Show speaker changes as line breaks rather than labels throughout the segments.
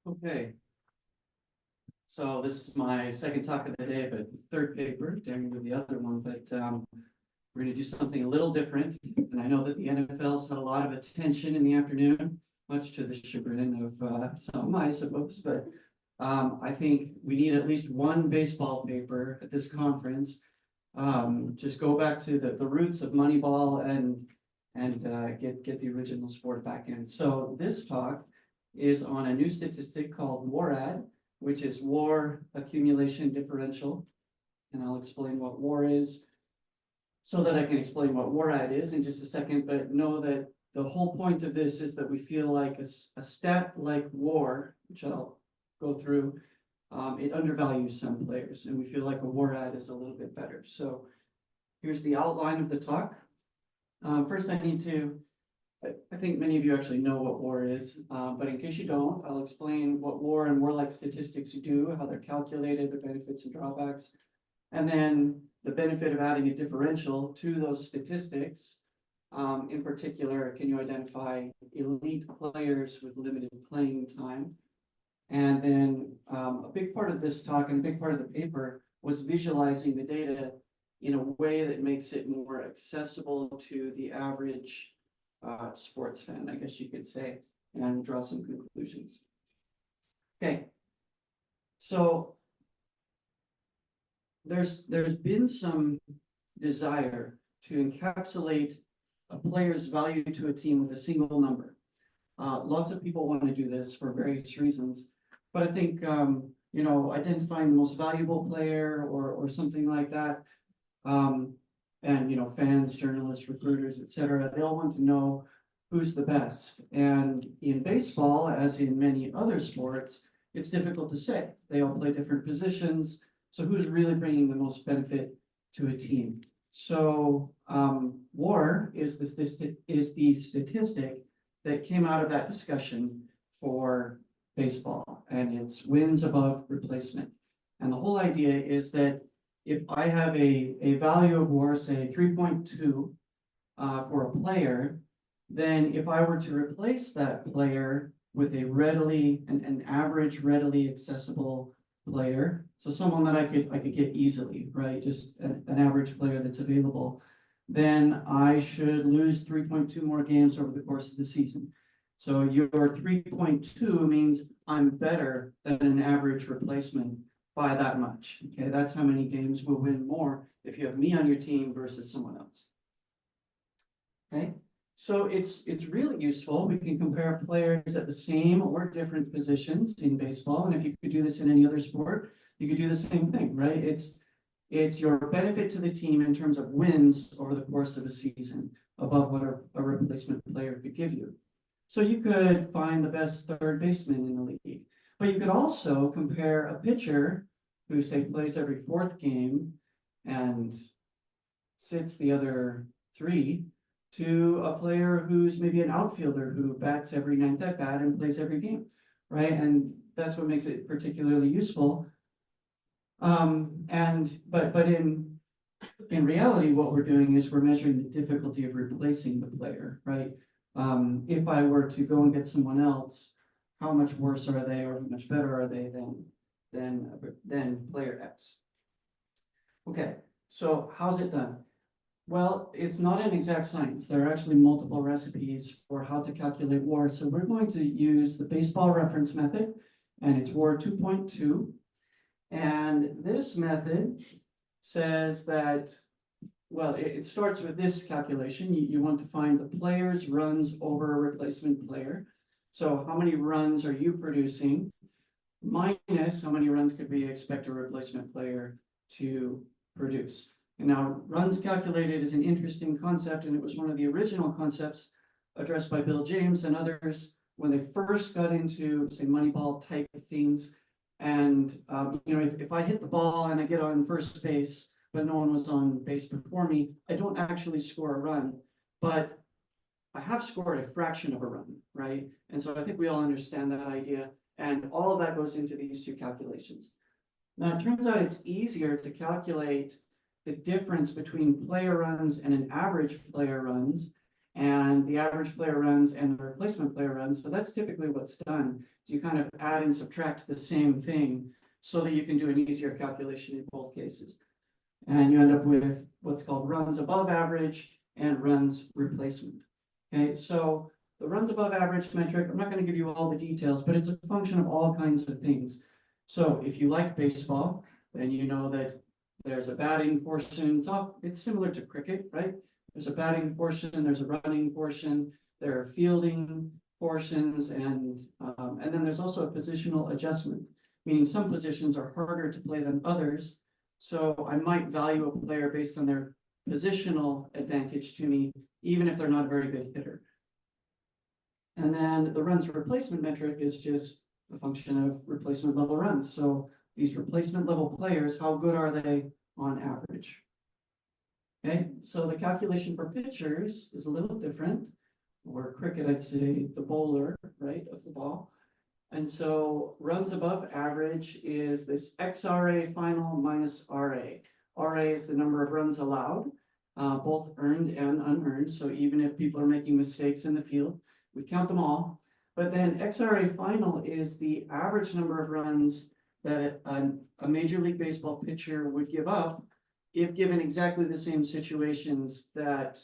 Okay. So this is my second talk of the day, but third paper, daring with the other one, but we're going to do something a little different. And I know that the NFL's had a lot of attention in the afternoon, much to the chagrin of some, I suppose, but I think we need at least one baseball paper at this conference. Just go back to the roots of Moneyball and get the original sport back in. So this talk is on a new statistic called WARAD, which is War, Accumulation, Differential. And I'll explain what WAR is so that I can explain what WARAD is in just a second, but know that the whole point of this is that we feel like a stat like WAR, which I'll go through, it undervalues some players, and we feel like a WARAD is a little bit better. So here's the outline of the talk. First, I think many of you actually know what WAR is, but in case you don't, I'll explain what WAR and WAR-like statistics do, how they're calculated, the benefits and drawbacks, and then the benefit of adding a differential to those statistics. In particular, can you identify elite players with limited playing time? And then a big part of this talk and a big part of the paper was visualizing the data in a way that makes it more accessible to the average sports fan, I guess you could say, and draw some conclusions. Okay, so there's been some desire to encapsulate a player's value to a team with a single number. Lots of people want to do this for various reasons, but I think identifying the most valuable player or something like that, and fans, journalists, recruiters, etc., they all want to know who's the best. And in baseball, as in many other sports, it's difficult to say. They all play different positions. So who's really bringing the most benefit to a team? So WAR is the statistic that came out of that discussion for baseball, and it's wins above replacement. And the whole idea is that if I have a value of WAR, say 3.2 for a player, then if I were to replace that player with an average readily accessible player, so someone that I could get easily, right? Just an average player that's available, then I should lose 3.2 more games over the course of the season. So your 3.2 means I'm better than an average replacement by that much. Okay, that's how many games we'll win more if you have me on your team versus someone else. Okay, so it's really useful. We can compare players at the same or different positions in baseball, and if you could do this in any other sport, you could do the same thing, right? It's your benefit to the team in terms of wins over the course of a season above what a replacement player could give you. So you could find the best third baseman in the league, but you could also compare a pitcher who, say, plays every fourth game and sits the other three to a player who's maybe an outfielder who bats every ninth at bat and plays every game, right? And that's what makes it particularly useful. But in reality, what we're doing is we're measuring the difficulty of replacing the player, right? If I were to go and get someone else, how much worse are they, or how much better are they than player X? Okay, so how's it done? Well, it's not an exact science. There are actually multiple recipes for how to calculate WAR. So we're going to use the baseball reference method, and it's WAR 2.2. And this method says that, well, it starts with this calculation. You want to find the player's runs over a replacement player. So how many runs are you producing minus how many runs could we expect a replacement player to produce? And now runs calculated is an interesting concept, and it was one of the original concepts addressed by Bill James and others when they first got into, say, Moneyball type of things. And if I hit the ball and I get on first base, but no one was on base before me, I don't actually score a run, but I have scored a fraction of a run, right? And so I think we all understand that idea, and all of that goes into these two calculations. Now, it turns out it's easier to calculate the difference between player runs and an average player runs, and the average player runs and the replacement player runs. So that's typically what's done. You kind of add and subtract the same thing so that you can do an easier calculation in both cases. And you end up with what's called runs above average and runs replacement. Okay, so the runs above average metric, I'm not going to give you all the details, but it's a function of all kinds of things. So if you like baseball, then you know that there's a batting portion. It's similar to cricket, right? There's a batting portion, there's a running portion, there are fielding portions, and then there's also a positional adjustment, meaning some positions are harder to play than others. So I might value a player based on their positional advantage to me, even if they're not a very good hitter. And then the runs replacement metric is just a function of replacement level runs. So these replacement level players, how good are they on average? Okay, so the calculation for pitchers is a little different. Or cricket, I'd say the bowler, right, of the ball. And so runs above average is this XRA final minus RA. RA is the number of runs allowed, both earned and unearned. So even if people are making mistakes in the field, we count them all. But then XRA final is the average number of runs that a Major League Baseball pitcher would give up if given exactly the same situations that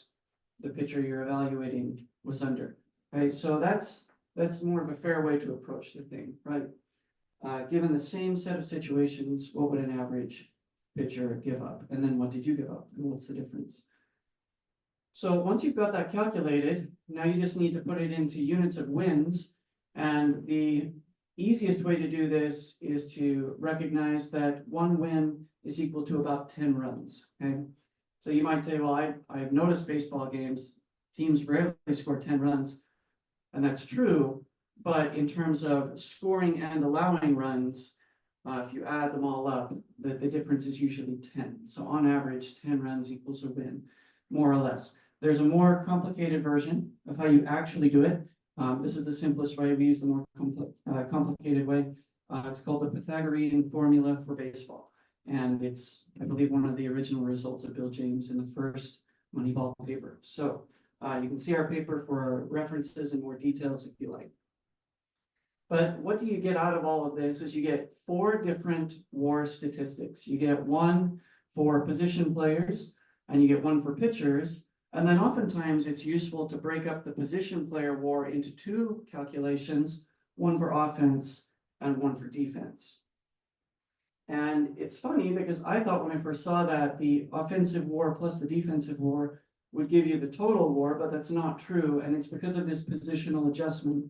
the pitcher you're evaluating was under. Right, so that's more of a fair way to approach the thing, right? Given the same set of situations, what would an average pitcher give up? And then what did you give up? And what's the difference? So once you've got that calculated, now you just need to put it into units of wins. And the easiest way to do this is to recognize that one win is equal to about 10 runs, okay? So you might say, well, I've noticed baseball games, teams rarely score 10 runs. And that's true, but in terms of scoring and allowing runs, if you add them all up, the difference is usually 10. So on average, 10 runs equals a win, more or less. There's a more complicated version of how you actually do it. This is the simplest way. We use the more complicated way. It's called the Pythagorean formula for baseball. And it's, I believe, one of the original results of Bill James in the first Moneyball paper. So you can see our paper for references and more details if you like. But what do you get out of all of this is you get 4 different WAR statistics. You get one for position players, and you get one for pitchers. And then oftentimes it's useful to break up the position player WAR into 2 calculations, one for offense and one for defense. And it's funny because I thought when I first saw that the offensive WAR plus the defensive WAR would give you the total WAR, but that's not true. And it's because of this positional adjustment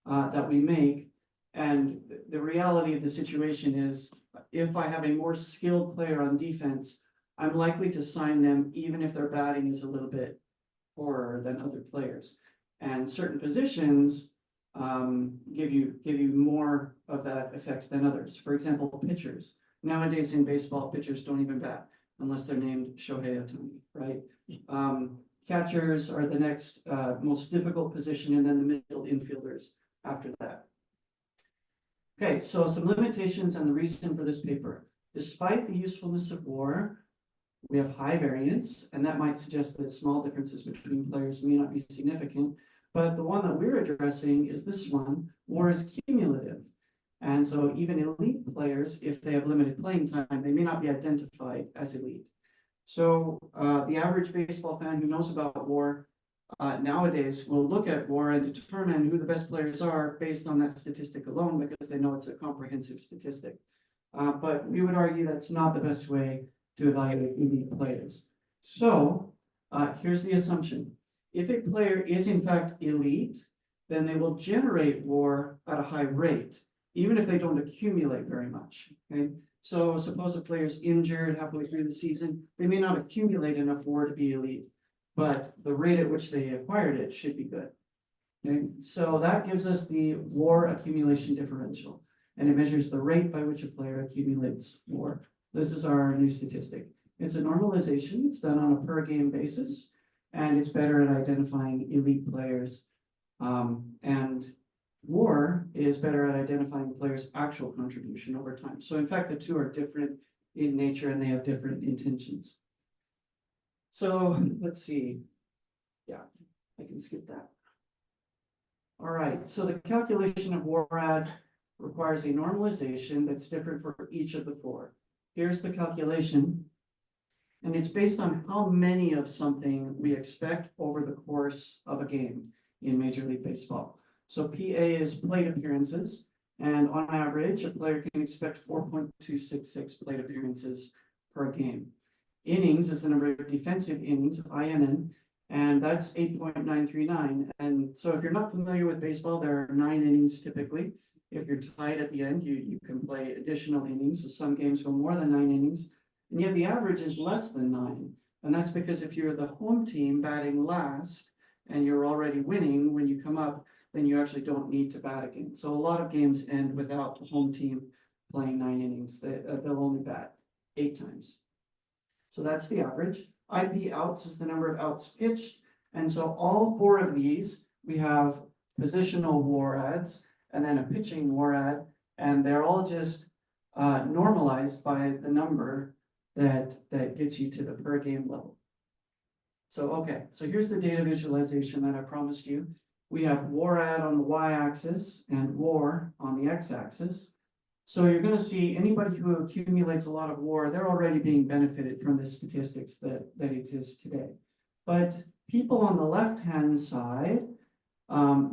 that we make. And the reality of the situation is, if I have a more skilled player on defense, I'm likely to sign them even if their batting is a little bit poorer than other players. And certain positions give you more of that effect than others. For example, pitchers. Nowadays in baseball, pitchers don't even bat unless they're named Shohei Ohtani, right? Catchers are the next most difficult position, and then the middle infielders after that. Okay, so some limitations and the reason for this paper. Despite the usefulness of WAR, we have high variance, and that might suggest that small differences between players may not be significant. But the one that we're addressing is this one. WAR is cumulative. And so even elite players, if they have limited playing time, they may not be identified as elite. So the average baseball fan who knows about WAR nowadays will look at WAR and determine who the best players are based on that statistic alone, because they know it's a comprehensive statistic. But we would argue that's not the best way to evaluate elite players. So here's the assumption. If a player is in fact elite, then they will generate WAR at a high rate, even if they don't accumulate very much. Okay? So suppose a player's injured halfway through the season, they may not accumulate enough WAR to be elite, but the rate at which they acquired it should be good. Okay? So that gives us the WAR accumulation differential, and it measures the rate by which a player accumulates WAR. This is our new statistic. It's a normalization. It's done on a per game basis, and it's better at identifying elite players. And WAR is better at identifying players' actual contribution over time. So in fact, the two are different in nature, and they have different intentions. So let's see. Yeah. I can skip that. All right, so the calculation of WARAD requires a normalization that's different for each of the four. Here's the calculation, and it's based on how many of something we expect over the course of a game in Major League Baseball. So PA is plate appearances, and on average, a player can expect 4.266 plate appearances per game. Innings is the number of defensive innings, INN, and that's 8.939. And so if you're not familiar with baseball, there are 9 innings typically. If you're tied at the end, you can play additional innings. So some games go more than 9 innings, and yet the average is less than 9. And that's because if you're the home team batting last and you're already winning, when you come up, then you actually don't need to bat again. So a lot of games end without the home team playing 9 innings. They'll only bat 8 times. So that's the average. IP outs is the number of outs pitched. And so all 4 of these, we have positional WARADs and then a pitching WARAD, and they're all just normalized by the number that gets you to the per game level. So, okay, so here's the data visualization that I promised you. We have WARAD on the y-axis and WAR on the x-axis. So you're going to see anybody who accumulates a lot of WAR, they're already being benefited from the statistics that exist today. But people on the left-hand side,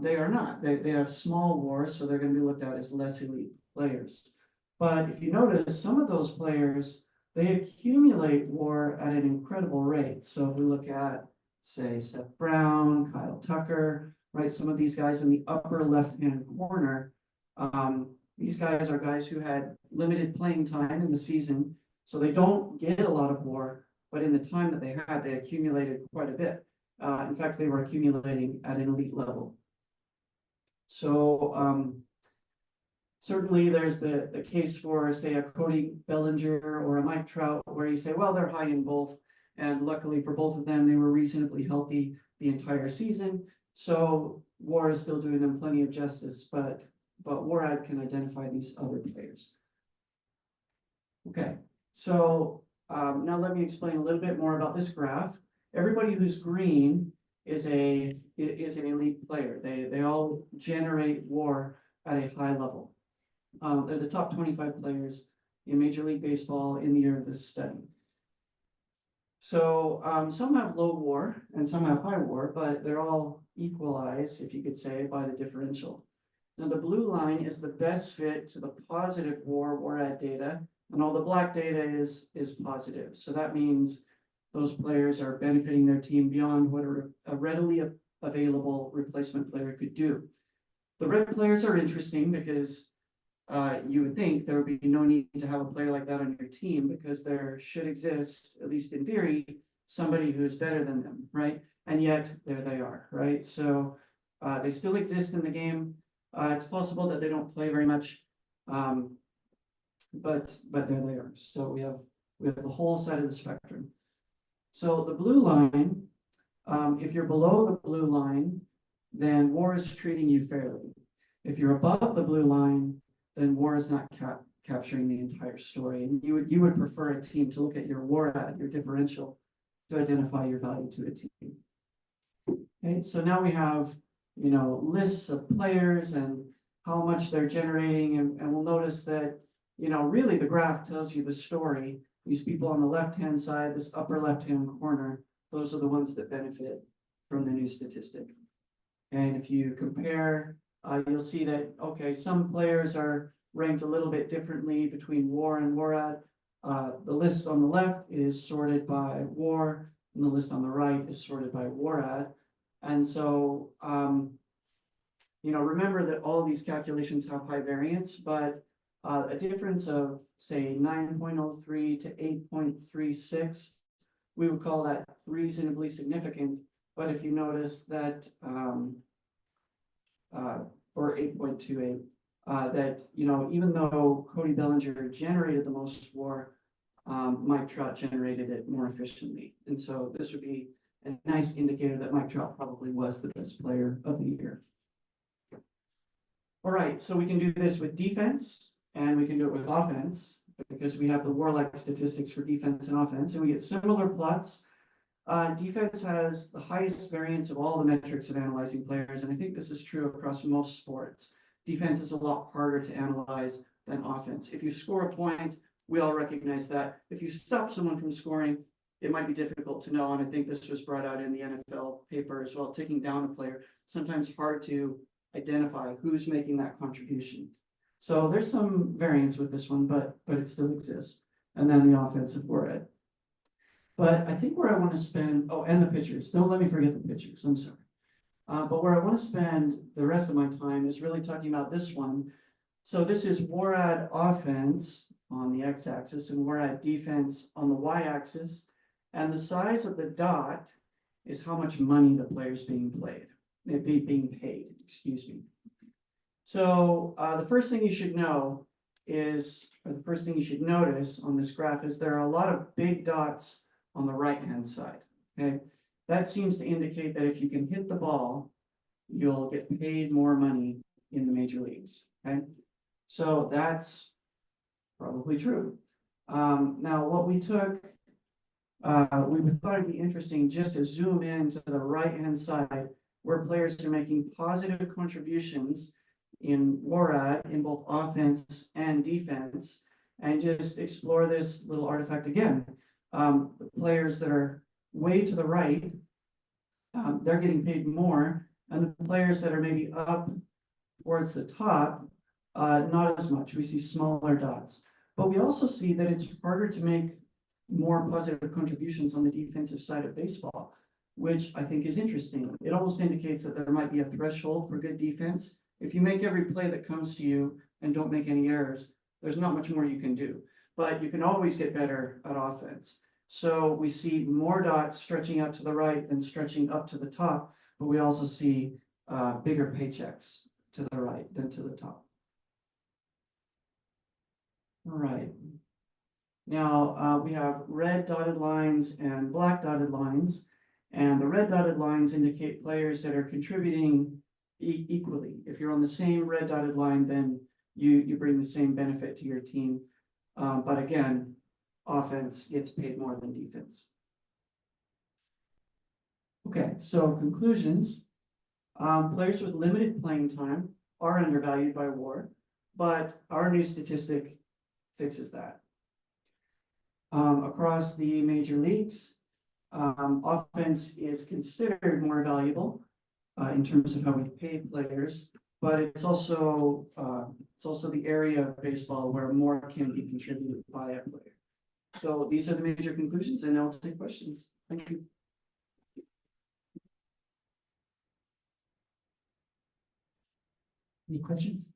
they are not. They have small WAR, so they're going to be looked at as less elite players. But if you notice, some of those players, they accumulate WAR at an incredible rate. So if we look at, say, Seth Brown, Kyle Tucker, right, some of these guys in the upper left-hand corner, these guys are guys who had limited playing time in the season, so they don't get a lot of WAR, but in the time that they had, they accumulated quite a bit. In fact, they were accumulating at an elite level. So certainly there's the case for, say, a Cody Bellinger or a Mike Trout, where you say, well, they're high in both, and luckily for both of them, they were reasonably healthy the entire season. So WAR is still doing them plenty of justice, but WARAD can identify these other players. Okay, so now let me explain a little bit more about this graph. Everybody who's green is an elite player. They all generate WAR at a high level. They're the top 25 players in Major League Baseball in the year of this study. So some have low WAR and some have high WAR, but they're all equalized, if you could say, by the differential. Now the blue line is the best fit to the positive WARAD data, and all the black data is positive. So that means those players are benefiting their team beyond what a readily available replacement player could do. The red players are interesting because you would think there would be no need to have a player like that on your team, because there should exist, at least in theory, somebody who's better than them, right? And yet there they are, right? So they still exist in the game. It's possible that they don't play very much, but there they are. So we have the whole side of the spectrum. So the blue line, if you're below the blue line, then WAR is treating you fairly. If you're above the blue line, then WAR is not capturing the entire story. And you would prefer a team to look at your WARAD, your differential, to identify your value to a team. Okay, so now we have, you know, lists of players and how much they're generating, and we'll notice that, you know, really the graph tells you the story. These people on the left-hand side, this upper left-hand corner, those are the ones that benefit from the new statistic. And if you compare, you'll see that, okay, some players are ranked a little bit differently between WAR and WARAD. The list on the left is sorted by WAR, and the list on the right is sorted by WARAD. And so, you know, remember that all of these calculations have high variance, but a difference of, say, 9.03 to 8.36, we would call that reasonably significant. But if you notice that, or 8.28, that, you know, even though Cody Bellinger generated the most WAR, Mike Trout generated it more efficiently. And so this would be a nice indicator that Mike Trout probably was the best player of the year. All right, so we can do this with defense, and we can do it with offense, because we have the WAR-like statistics for defense and offense, and we get similar plots. Defense has the highest variance of all the metrics of analyzing players, and I think this is true across most sports. Defense is a lot harder to analyze than offense. If you score a point, we all recognize that. If you stop someone from scoring, it might be difficult to know, and I think this was brought out in the NFL paper as well. Taking down a player, sometimes hard to identify who's making that contribution. So there's some variance with this one, but it still exists. And then the offensive WARAD. But I think where I want to spend, oh, and the pitchers. Don't let me forget the pitchers. I'm sorry. But where I want to spend the rest of my time is really talking about this one. So this is WARAD offense on the x-axis and WARAD defense on the y-axis. And the size of the dot is how much money the player's being paid, excuse me. So the first thing you should know is, or the first thing you should notice on this graph is there are a lot of big dots on the right-hand side, okay? That seems to indicate that if you can hit the ball, you'll get paid more money in the major leagues, okay? So that's probably true. Now, what we took, we thought it'd be interesting just to zoom in to the right-hand side where players are making positive contributions in WARAD in both offense and defense, and just explore this little artifact again. The players that are way to the right, they're getting paid more, and the players that are maybe up towards the top, not as much. We see smaller dots. But we also see that it's harder to make more positive contributions on the defensive side of baseball, which I think is interesting. It almost indicates that there might be a threshold for good defense. If you make every play that comes to you and don't make any errors, there's not much more you can do. But you can always get better at offense. So we see more dots stretching out to the right than stretching up to the top, but we also see bigger paychecks to the right than to the top. All right. Now we have red dotted lines and black dotted lines, and the red dotted lines indicate players that are contributing equally. If you're on the same red dotted line, then you bring the same benefit to your team. But again, offense gets paid more than defense. Okay, so conclusions. Players with limited playing time are undervalued by WAR, but our new statistic fixes that. Across the major leagues, offense is considered more valuable in terms of how we pay players, but it's also the area of baseball where more can be contributed by a player. So these are the major conclusions, and now we'll take questions. Thank you. Any questions?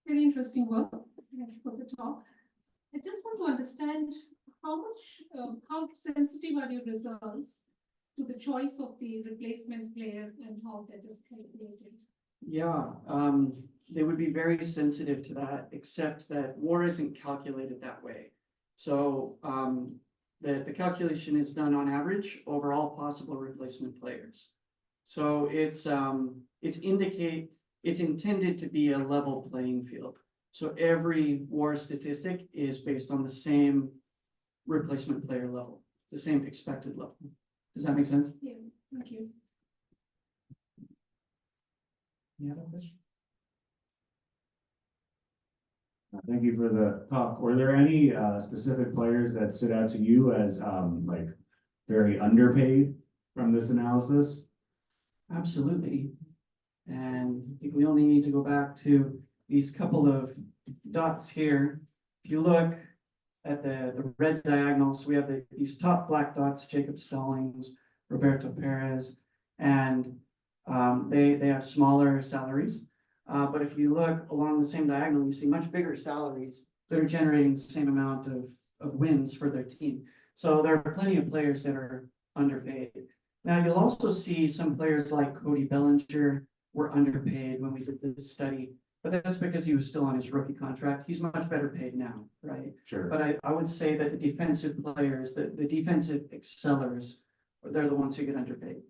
Very interesting work. Thank you for the talk. I just want to understand how sensitive are your results to the choice of the replacement player and how that is calculated?
Yeah, they would be very sensitive to that, except that WAR isn't calculated that way. So the calculation is done on average over all possible replacement players. So it's intended to be a level playing field. So every WAR statistic is based on the same replacement player level, the same expected level. Does that make sense?
Yeah, thank you.
Any other question?
Thank you for the talk. Were there any specific players that stood out to you as like very underpaid from this analysis?
Absolutely. And I think we only need to go back to these couple of dots here. If you look at the red diagonals, we have these top black dots, Jacob Stallings, Roberto Perez, and they have smaller salaries. But if you look along the same diagonal, you see much bigger salaries that are generating the same amount of wins for their team. So there are plenty of players that are underpaid. Now you'll also see some players like Cody Bellinger were underpaid when we did this study, but that's because he was still on his rookie contract. He's much better paid now, right?
Sure.
But I would say that the defensive players, the defensive excellers, they're the ones who get underpaid.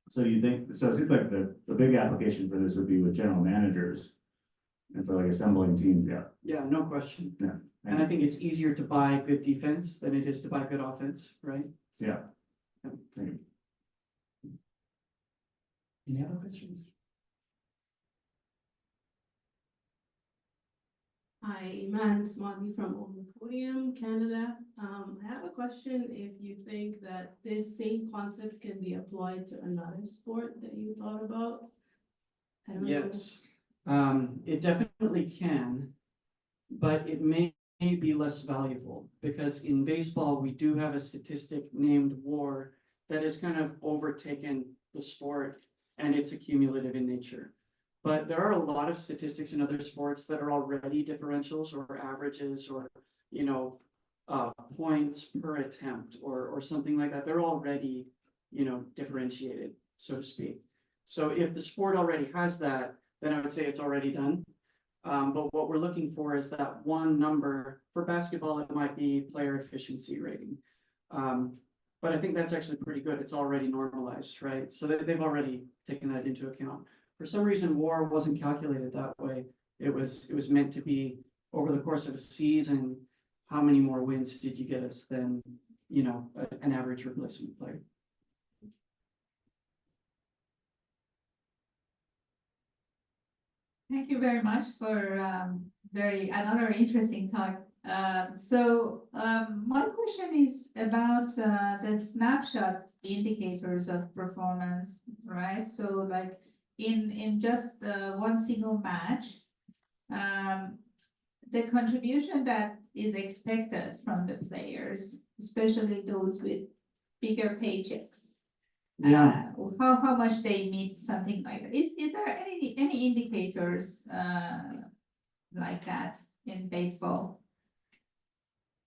So you think, so it seems like the big application for this would be with general managers. And for like assembling teams, yeah.
Yeah, no question.
Yeah.
And I think it's easier to buy good defense than it is to buy good offense, right?
Yeah. Thank you.
Any other questions?
Hi, Iman Smadi from On the Podium, Canada. I have a question if you think that this same concept can be applied to another sport that you thought about. I don't know.
Yes, it definitely can, but it may be less valuable because in baseball, we do have a statistic named WAR that has kind of overtaken the sport and it's accumulative in nature. But there are a lot of statistics in other sports that are already differentials or averages or, you know, points per attempt or something like that. They're already, you know, differentiated, so to speak. So if the sport already has that, then I would say it's already done. But what we're looking for is that one number. For basketball, it might be player efficiency rating. But I think that's actually pretty good. It's already normalized, right? So they've already taken that into account. For some reason, WAR wasn't calculated that way. It was meant to be over the course of a season, how many more wins did you get us than, you know, an average replacement player?
Thank you very much for another interesting talk. My question is about the snapshot indicators of performance, right? So like in just one single match, the contribution that is expected from the players, especially those with bigger paychecks.
Yeah.
How much they meet something like that. Is there any indicators like that in baseball?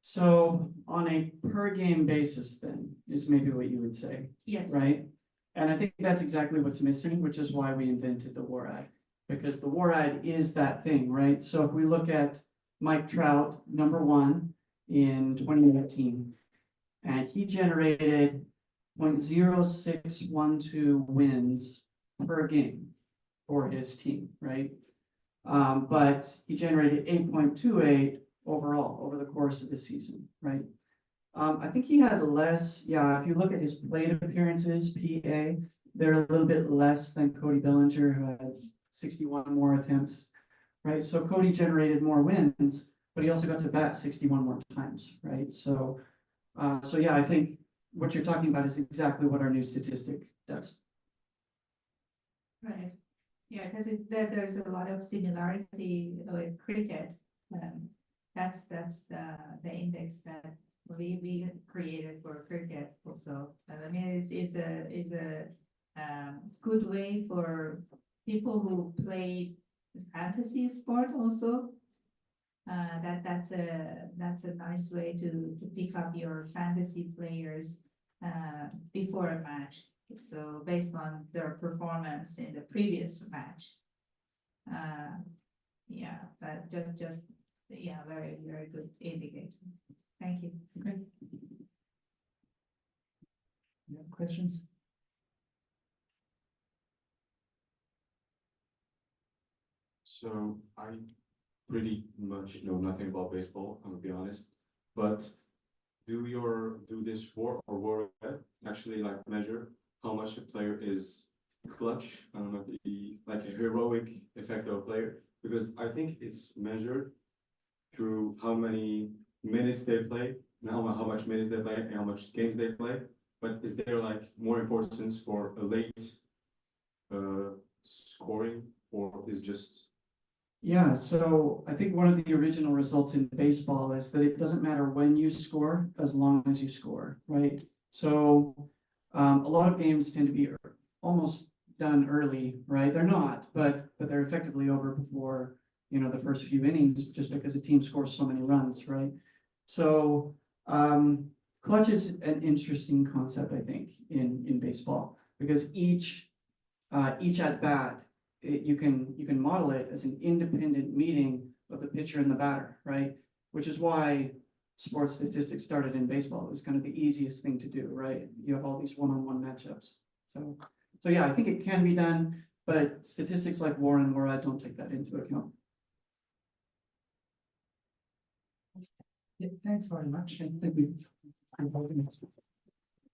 So on a per game basis then is maybe what you would say,
Yes.
right? And I think that's exactly what's missing, which is why we invented the WAR ad. Because the WAR ad is that thing, right? So if we look at Mike Trout, #1 in 2018, and he generated 0.0612 wins per game for his team, right? But he generated 8.28 overall over the course of the season, right? I think he had less, yeah, if you look at his plate appearances, PA, they're a little bit less than Cody Bellinger, who had 61 more attempts, right? So Cody generated more wins, but he also got to bat 61 more times, right? So yeah, I think what you're talking about is exactly what our new statistic does.
Right. Yeah, because there's a lot of similarity with cricket. That's the index that we created for cricket also. And I mean, it's a good way for people who play fantasy sport also. That's a nice way to pick up your fantasy players before a match. So based on their performance in the previous match. Yeah, that just yeah, very good indicator. Thank you.
Okay. You have questions?
So I pretty much know nothing about baseball, I'm gonna be honest, but do this WAR or WAR actually like measure how much a player is clutch? I don't know, like a heroic effect of a player, because I think it's measured through how many minutes they play, how much minutes they play, and how much games they play. But is there like more importance for a late scoring, or is just
Yeah, so I think one of the original results in baseball is that it doesn't matter when you score as long as you score, right? So a lot of games tend to be almost done early, right? They're not, but they're effectively over before, you know, the first few innings, just because a team scores so many runs, right? So clutch is an interesting concept, I think, in baseball, because each at bat, you can model it as an independent meeting of the pitcher and the batter, right? Which is why sports statistics started in baseball. It was kind of the easiest thing to do, right? You have all these one-on-one matchups. So yeah, I think it can be done, but statistics like WAR and WAR don't take that into account. Yeah, thanks very much. I think we.